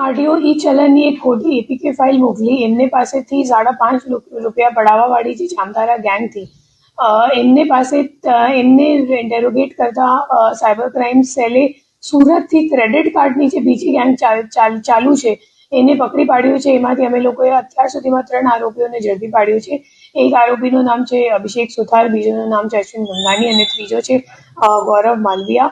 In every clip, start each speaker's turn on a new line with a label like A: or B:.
A: RTO ઈ ચલણની એક ખોટી APK file મોકલી. એમને પાસેથી ₹5.5 પડાવવાવાળી જે જામતારા ગેંગ હતી, એમને ઇન્ટેરોગેટ કરતા સાયબર ક્રાઇમ સેલે સુરતથી ક્રેડિટ કાર્ડની જે બીજી ગેંગ ચાલુ છે એને પકડી પાડ્યું છે. એમાંથી અમે લોકોએ અત્યાર સુધીમાં 3 આરોપીઓને ઝડપી પાડ્યું છે. એક આરોપીનું નામ છે અભિષેક સુથાર, બીજુનું નામ છે અશ્વિન ગંગાણી અને ત્રીજો છે ગૌરવ માલવિયા.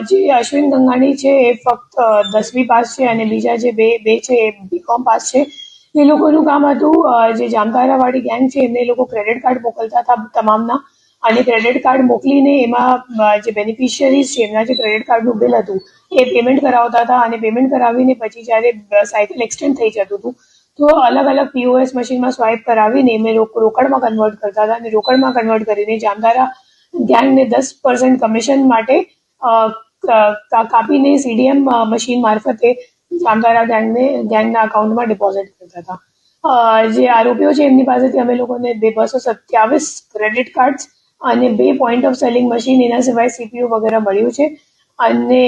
A: જે અશ્વિન ગંગાણી છે એ ફક્ત 10મી પાસ છે અને બીજા જે બે છે એ બીકોમ પાસ છે. એ લોકોનું કામ હતું, જે જામતારાવાળી ગેંગ છે એમને એ લોકો ક્રેડિટ કાર્ડ મોકલતા હતા તમામના, અને ક્રેડિટ કાર્ડ મોકલીને એમાં જે બેનિફિશિયરીઝ છે એમના જે ક્રેડિટ કાર્ડનું બિલ હતું એ પેમેન્ટ કરાવતા હતા, અને પેમેન્ટ કરાવીને પછી જ્યારે સાયકલ એક્સટેન્ડ થઈ જતું હતું તો અલગ અલગ પીઓએસ મશીનમાં સ્વાઇપ કરાવીને એમને રોકડમાં કન્વર્ટ કરતા હતા, અને રોકડમાં કન્વર્ટ કરીને જામતારા ગેંગને 10% કમિશન માટે કાપીને સીડીએમ મશીન મારફતે જામતારા ગેંગના અકાઉન્ટમાં ડિપોઝિટ કરતા હતા. જે આરોપીઓ છે એમની પાસેથી અમે લોકોને 227 ક્રેડિટ કાર્ડ્સ અને 2 પોઈન્ટ ઓફ સેલિંગ મશીન, એના સિવાય સીપીયુ વગેરે મળ્યું છે. અને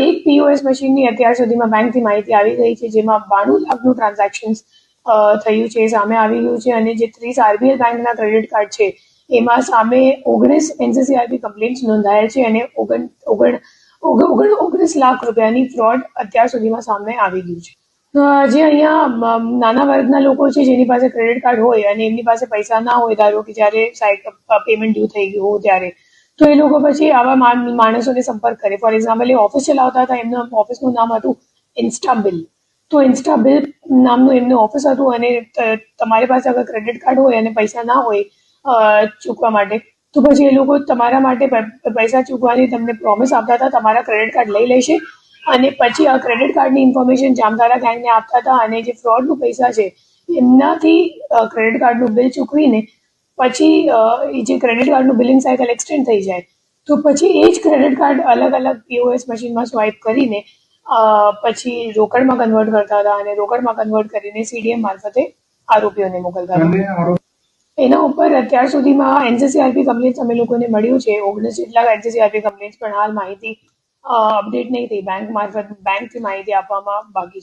A: એક પીઓએસ મશીનની અત્યાર સુધીમાં બેંકથી માહિતી આવી ગઈ છે, જેમાં 92 લાખનું ટ્રાન્ઝેક્શન થયું છે, સામે આવી ગયું છે. અને જે 30 આરબીએલ બેંકના ક્રેડિટ કાર્ડ છે એમાં સામે 19 એનસીસીઆરપી કમ્પ્લેન્ટ્સ નોંધાયેલ છે, અને 19 લાખ રૂપિયાની ફ્રોડ અત્યાર સુધીમાં સામે આવી ગયું છે. જે અહીંયા નાના વર્ગના લોકો છે જેની પાસે ક્રેડિટ કાર્ડ હોય અને એમની પાસે પૈસા ના હોય, ધારો કે જ્યારે પેમેન્ટ ડ્યુ થઈ ગયું હોય ત્યારે, તો એ લોકો પછી આવા માણસોને સંપર્ક કરે. ફોર એક્ઝામ્પલ, એ ઓફિસ ચલાવતા હતા, એમનું ઓફિસનું નામ હતું ઇન્સ્ટાબિલ. તો ઇન્સ્ટાબિલ નામનું એમનું ઓફિસ હતું, અને તમારી પાસે અગર ક્રેડિટ કાર્ડ હોય અને પૈસા ના હોય ચૂકવા માટે, તો પછી એ લોકો તમારા માટે પૈસા ચૂકવાની તમને પ્રોમિસ આપતા હતા, તમારા ક્રેડિટ કાર્ડ લઈ લેશે અને પછી આ ક્રેડિટ કાર્ડની ઇન્ફોર્મેશન જામતારા ગેંગને આપતા હતા, અને જે ફ્રોડનું પૈસા છે એમનાથી ક્રેડિટ કાર્ડનું બિલ ચૂકવીને પછી જે ક્રેડિટ કાર્ડનું બિલિંગ સાયકલ એક્સટેન્ડ થઈ જાય તો પછી એ જ ક્રેડિટ કાર્ડ અલગ અલગ પીઓએસ મશીનમાં સ્વાઇપ કરીને પછી રોકડમાં કન્વર્ટ કરતા હતા, અને રોકડમાં કન્વર્ટ કરીને સીડીએમ મારફતે આરોપીઓને મોકલતા હતા. એના ઉપર અત્યાર સુધીમાં એનસીસીઆરપી કમ્પ્લેન્ટ્સ અમે લોકોને મળ્યું છે, 19 જેટલા એનસીસીઆરપી કમ્પ્લેન્ટ્સ, પણ હાલ માહિતી અપડેટ નહીં થઈ. બેંકથી માહિતી આપવામાં બાકી છે.